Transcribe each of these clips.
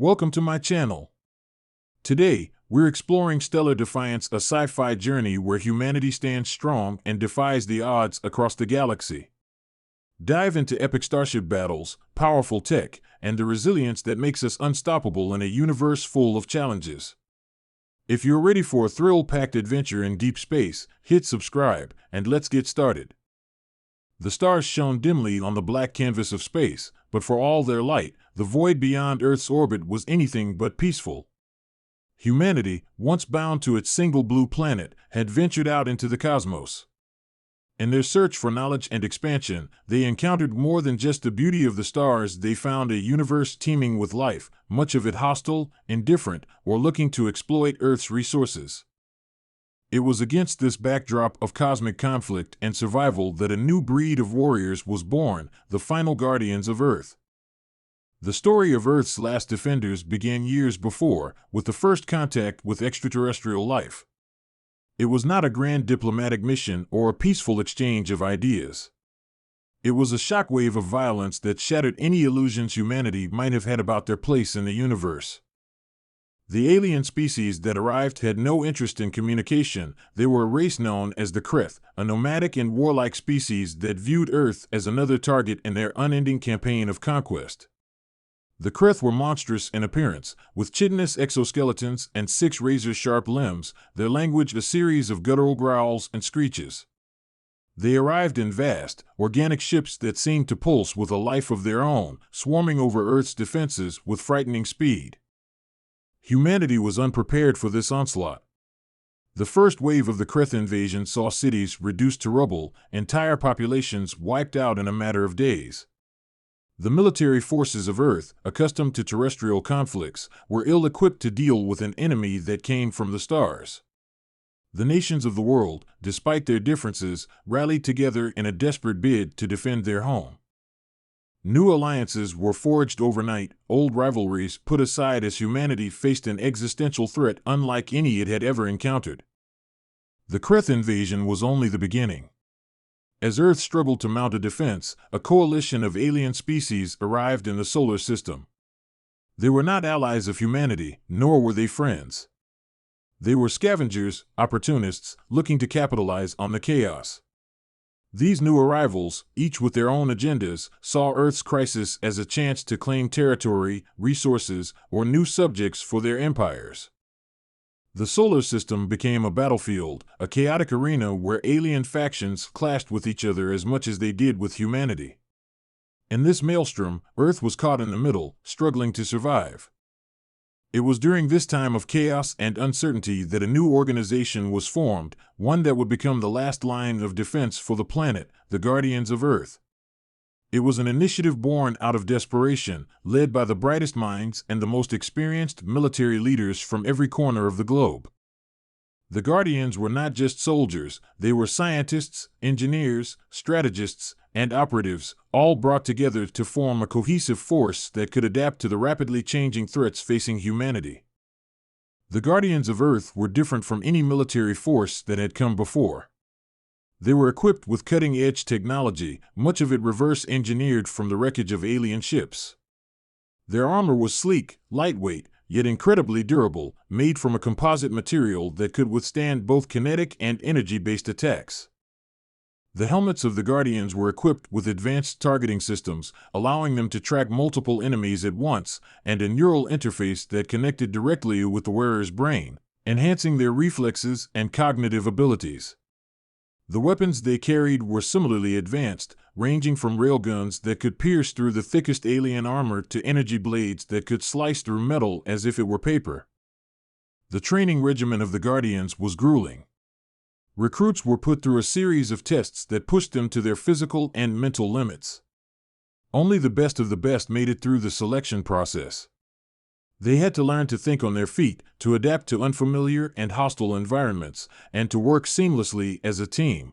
Welcome to my channel. Today, we're exploring Stellar Defiance, a sci-fi journey where humanity stands strong and defies the odds across the galaxy. Dive into epic starship battles, powerful tech, and the resilience that makes us unstoppable in a universe full of challenges. If you're ready for a thrill-packed adventure in deep space, hit subscribe, and let's get started. The stars shone dimly on the black canvas of space, but for all their light, the void beyond Earth's orbit was anything but peaceful. Humanity, once bound to its single blue planet, had ventured out into the cosmos. In their search for knowledge and expansion, they encountered more than just the beauty of the stars. They found a universe teeming with life, much of it hostile, indifferent, or looking to exploit Earth's resources. It was against this backdrop of cosmic conflict and survival that a new breed of warriors was born, the final guardians of Earth. The story of Earth's last defenders began years before, with the first contact with extraterrestrial life. It was not a grand diplomatic mission or a peaceful exchange of ideas. It was a shockwave of violence that shattered any illusions humanity might have had about their place in the universe. The alien species that arrived had no interest in communication. They were a race known as the Creth, a nomadic and warlike species that viewed Earth as another target in their unending campaign of conquest. The Creth were monstrous in appearance, with chitinous exoskeletons and 6 razor-sharp limbs, their language a series of guttural growls and screeches. They arrived in vast, organic ships that seemed to pulse with a life of their own, swarming over Earth's defenses with frightening speed. Humanity was unprepared for this onslaught. The first wave of the Creth invasion saw cities reduced to rubble, entire populations wiped out in a matter of days. The military forces of Earth, accustomed to terrestrial conflicts, were ill-equipped to deal with an enemy that came from the stars. The nations of the world, despite their differences, rallied together in a desperate bid to defend their home. New alliances were forged overnight, old rivalries put aside as humanity faced an existential threat unlike any it had ever encountered. The Creth invasion was only the beginning. As Earth struggled to mount a defense, a coalition of alien species arrived in the solar system. They were not allies of humanity, nor were they friends. They were scavengers, opportunists, looking to capitalize on the chaos. These new arrivals, each with their own agendas, saw Earth's crisis as a chance to claim territory, resources, or new subjects for their empires. The solar system became a battlefield, a chaotic arena where alien factions clashed with each other as much as they did with humanity. In this maelstrom, Earth was caught in the middle, struggling to survive. It was during this time of chaos and uncertainty that a new organization was formed, one that would become the last line of defense for the planet, the Guardians of Earth. It was an initiative born out of desperation, led by the brightest minds and the most experienced military leaders from every corner of the globe. The Guardians were not just soldiers, they were scientists, engineers, strategists, and operatives, all brought together to form a cohesive force that could adapt to the rapidly changing threats facing humanity. The Guardians of Earth were different from any military force that had come before. They were equipped with cutting-edge technology, much of it reverse-engineered from the wreckage of alien ships. Their armor was sleek, lightweight, yet incredibly durable, made from a composite material that could withstand both kinetic and energy-based attacks. The helmets of the Guardians were equipped with advanced targeting systems, allowing them to track multiple enemies at once, and a neural interface that connected directly with the wearer's brain, enhancing their reflexes and cognitive abilities. The weapons they carried were similarly advanced, ranging from railguns that could pierce through the thickest alien armor to energy blades that could slice through metal as if it were paper. The training regimen of the Guardians was grueling. Recruits were put through a series of tests that pushed them to their physical and mental limits. Only the best of the best made it through the selection process. They had to learn to think on their feet, to adapt to unfamiliar and hostile environments, and to work seamlessly as a team.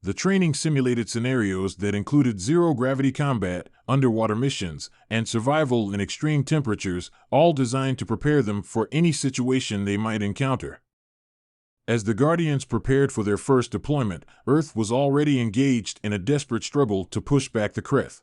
The training simulated scenarios that included zero-gravity combat, underwater missions, and survival in extreme temperatures, all designed to prepare them for any situation they might encounter. As the Guardians prepared for their first deployment, Earth was already engaged in a desperate struggle to push back the Creth.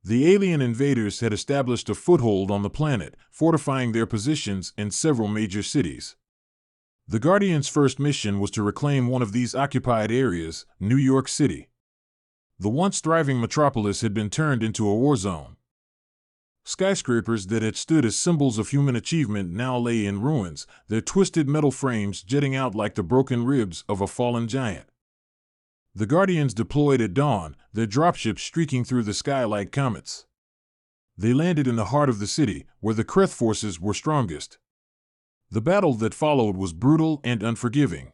The alien invaders had established a foothold on the planet, fortifying their positions in several major cities. The Guardians' first mission was to reclaim one of these occupied areas, New York City. The once thriving metropolis had been turned into a war zone. Skyscrapers that had stood as symbols of human achievement now lay in ruins, their twisted metal frames jutting out like the broken ribs of a fallen giant. The Guardians deployed at dawn, their dropships streaking through the sky like comets. They landed in the heart of the city, where the Creth forces were strongest. The battle that followed was brutal and unforgiving.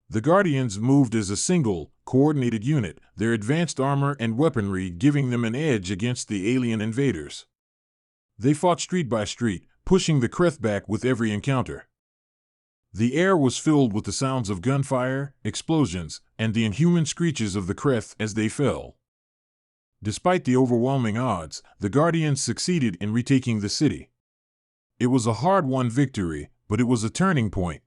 The Guardians moved as a single, coordinated unit, their advanced armor and weaponry giving them an edge against the alien invaders. They fought street by street, pushing the Creth back with every encounter. The air was filled with the sounds of gunfire, explosions, and the inhuman screeches of the Creth as they fell. Despite the overwhelming odds, the Guardians succeeded in retaking the city. It was a hard-won victory, but it was a turning point.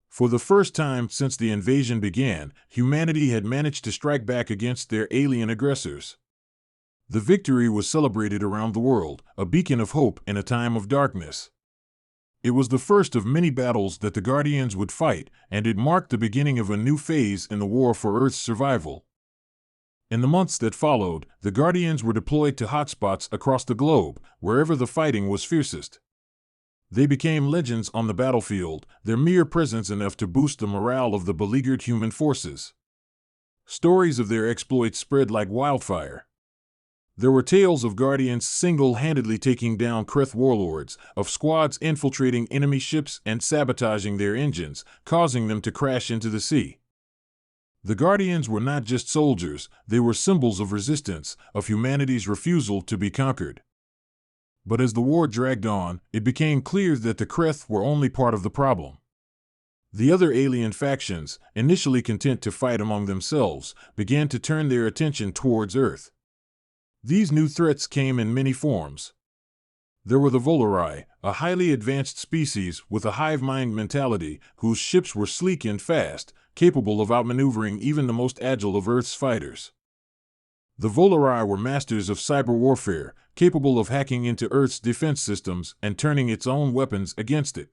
For the first time since the invasion began, humanity had managed to strike back against their alien aggressors. The victory was celebrated around the world, a beacon of hope in a time of darkness. It was the first of many battles that the Guardians would fight, and it marked the beginning of a new phase in the war for Earth's survival. In the months that followed, the Guardians were deployed to hotspots across the globe, wherever the fighting was fiercest. They became legends on the battlefield, their mere presence enough to boost the morale of the beleaguered human forces. Stories of their exploits spread like wildfire. There were tales of Guardians single-handedly taking down Creth warlords, of squads infiltrating enemy ships and sabotaging their engines, causing them to crash into the sea. The Guardians were not just soldiers, they were symbols of resistance, of humanity's refusal to be conquered. But as the war dragged on, it became clear that the Creth were only part of the problem. The other alien factions, initially content to fight among themselves, began to turn their attention towards Earth. These new threats came in many forms. There were the Volari, a highly advanced species with a hive mind mentality, whose ships were sleek and fast, capable of outmaneuvering even the most agile of Earth's fighters. The Volari were masters of cyber warfare, capable of hacking into Earth's defense systems and turning its own weapons against it.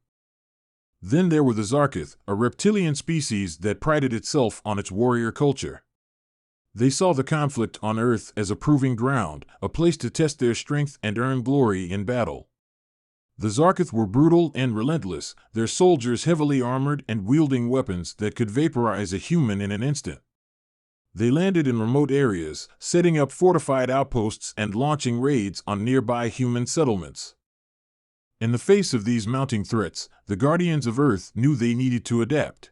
Then there were the Zarketh, a reptilian species that prided itself on its warrior culture. They saw the conflict on Earth as a proving ground, a place to test their strength and earn glory in battle. The Zarketh were brutal and relentless, their soldiers heavily armored and wielding weapons that could vaporize a human in an instant. They landed in remote areas, setting up fortified outposts and launching raids on nearby human settlements. In the face of these mounting threats, the Guardians of Earth knew they needed to adapt.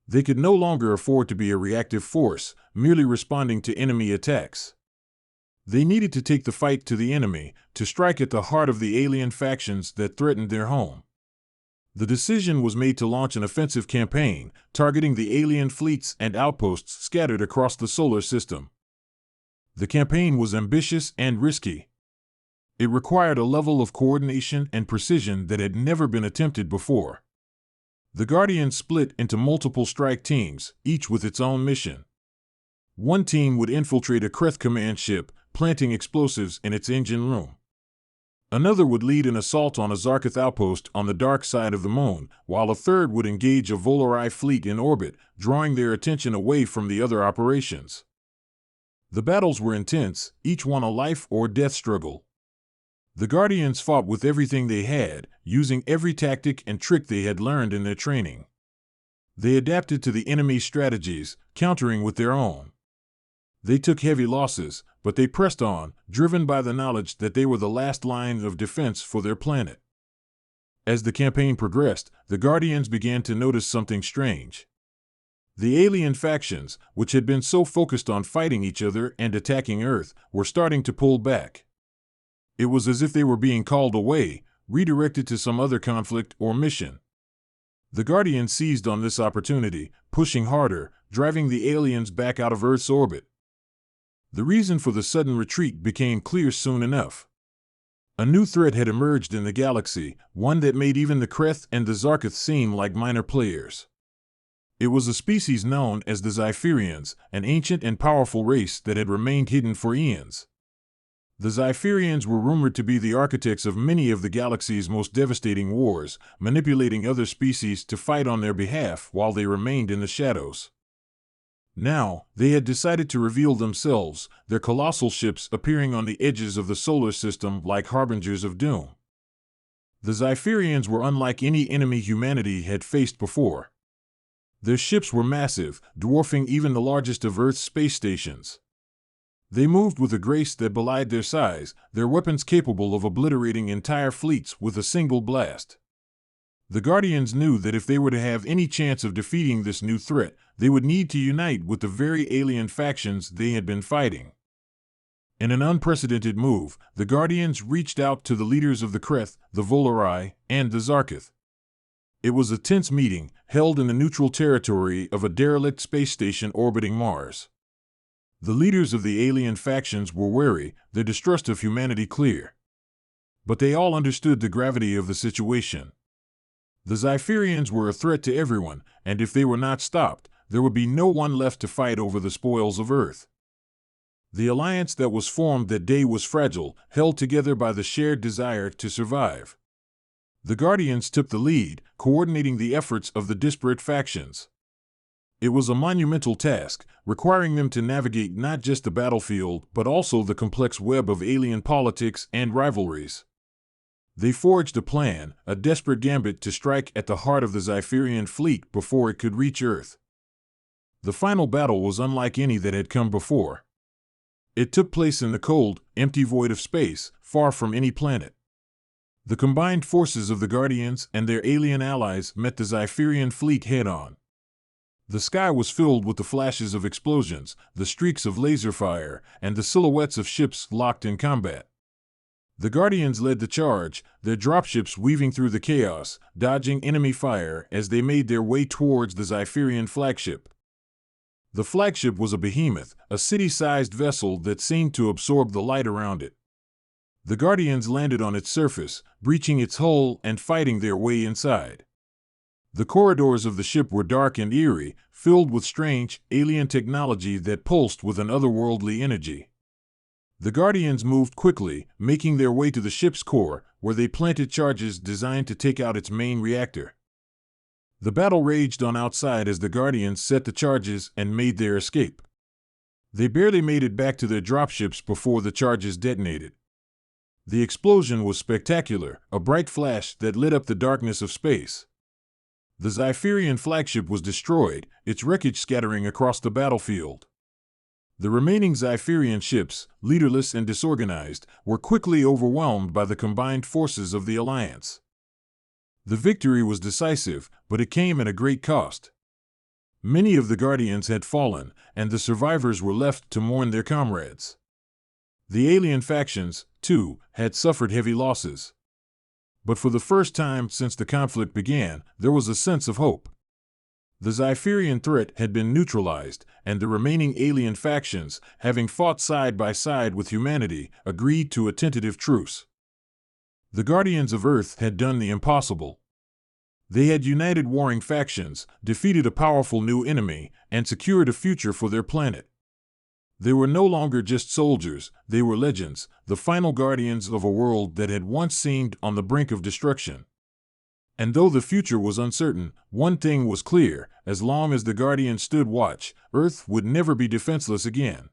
They could no longer afford to be a reactive force, merely responding to enemy attacks. They needed to take the fight to the enemy, to strike at the heart of the alien factions that threatened their home. The decision was made to launch an offensive campaign, targeting the alien fleets and outposts scattered across the solar system. The campaign was ambitious and risky. It required a level of coordination and precision that had never been attempted before. The Guardians split into multiple strike teams, each with its own mission. One team would infiltrate a Creth command ship, planting explosives in its engine room. Another would lead an assault on a Zarketh outpost on the dark side of the moon, while a third would engage a Volari fleet in orbit, drawing their attention away from the other operations. The battles were intense, each one a life or death struggle. The Guardians fought with everything they had, using every tactic and trick they had learned in their training. They adapted to the enemy's strategies, countering with their own. They took heavy losses, but they pressed on, driven by the knowledge that they were the last line of defense for their planet. As the campaign progressed, the Guardians began to notice something strange. The alien factions, which had been so focused on fighting each other and attacking Earth, were starting to pull back. It was as if they were being called away, redirected to some other conflict or mission. The Guardians seized on this opportunity, pushing harder, driving the aliens back out of Earth's orbit. The reason for the sudden retreat became clear soon enough. A new threat had emerged in the galaxy, one that made even the Creth and the Zarketh seem like minor players. It was a species known as the Zerians, an ancient and powerful race that had remained hidden for eons. The Zephyrians were rumored to be the architects of many of the galaxy's most devastating wars, manipulating other species to fight on their behalf while they remained in the shadows. Now, they had decided to reveal themselves, their colossal ships appearing on the edges of the solar system like harbingers of doom. The Zephyrians were unlike any enemy humanity had faced before. Their ships were massive, dwarfing even the largest of Earth's space stations. They moved with a grace that belied their size, their weapons capable of obliterating entire fleets with a single blast. The Guardians knew that if they were to have any chance of defeating this new threat, they would need to unite with the very alien factions they had been fighting. In an unprecedented move, the Guardians reached out to the leaders of the Creth, the Volari, and the Zarketh. It was a tense meeting, held in the neutral territory of a derelict space station orbiting Mars. The leaders of the alien factions were wary, their distrust of humanity clear. But they all understood the gravity of the situation. The Zephyrians were a threat to everyone, and if they were not stopped, there would be no one left to fight over the spoils of Earth. The alliance that was formed that day was fragile, held together by the shared desire to survive. The Guardians took the lead, coordinating the efforts of the disparate factions. It was a monumental task, requiring them to navigate not just the battlefield but also the complex web of alien politics and rivalries. They forged a plan, a desperate gambit to strike at the heart of the Zephyrian fleet before it could reach Earth. The final battle was unlike any that had come before. It took place in the cold, empty void of space, far from any planet. The combined forces of the Guardians and their alien allies met the Zephyrian fleet head-on. The sky was filled with the flashes of explosions, the streaks of laser fire, and the silhouettes of ships locked in combat. The Guardians led the charge, their dropships weaving through the chaos, dodging enemy fire as they made their way towards the Zephyrian flagship. The flagship was a behemoth, a city-sized vessel that seemed to absorb the light around it. The Guardians landed on its surface, breaching its hull and fighting their way inside. The corridors of the ship were dark and eerie, filled with strange, alien technology that pulsed with an otherworldly energy. The Guardians moved quickly, making their way to the ship's core, where they planted charges designed to take out its main reactor. The battle raged on outside as the Guardians set the charges and made their escape. They barely made it back to their dropships before the charges detonated. The explosion was spectacular, a bright flash that lit up the darkness of space. The Zephyrian flagship was destroyed, its wreckage scattering across the battlefield. The remaining Zephyrian ships, leaderless and disorganized, were quickly overwhelmed by the combined forces of the Alliance. The victory was decisive, but it came at a great cost. Many of the Guardians had fallen, and the survivors were left to mourn their comrades. The alien factions, too, had suffered heavy losses. But for the first time since the conflict began, there was a sense of hope. The Zephyrian threat had been neutralized, and the remaining alien factions, having fought side by side with humanity, agreed to a tentative truce. The Guardians of Earth had done the impossible. They had united warring factions, defeated a powerful new enemy, and secured a future for their planet. They were no longer just soldiers, they were legends, the final guardians of a world that had once seemed on the brink of destruction. And though the future was uncertain, one thing was clear: as long as the Guardians stood watch, Earth would never be defenseless again.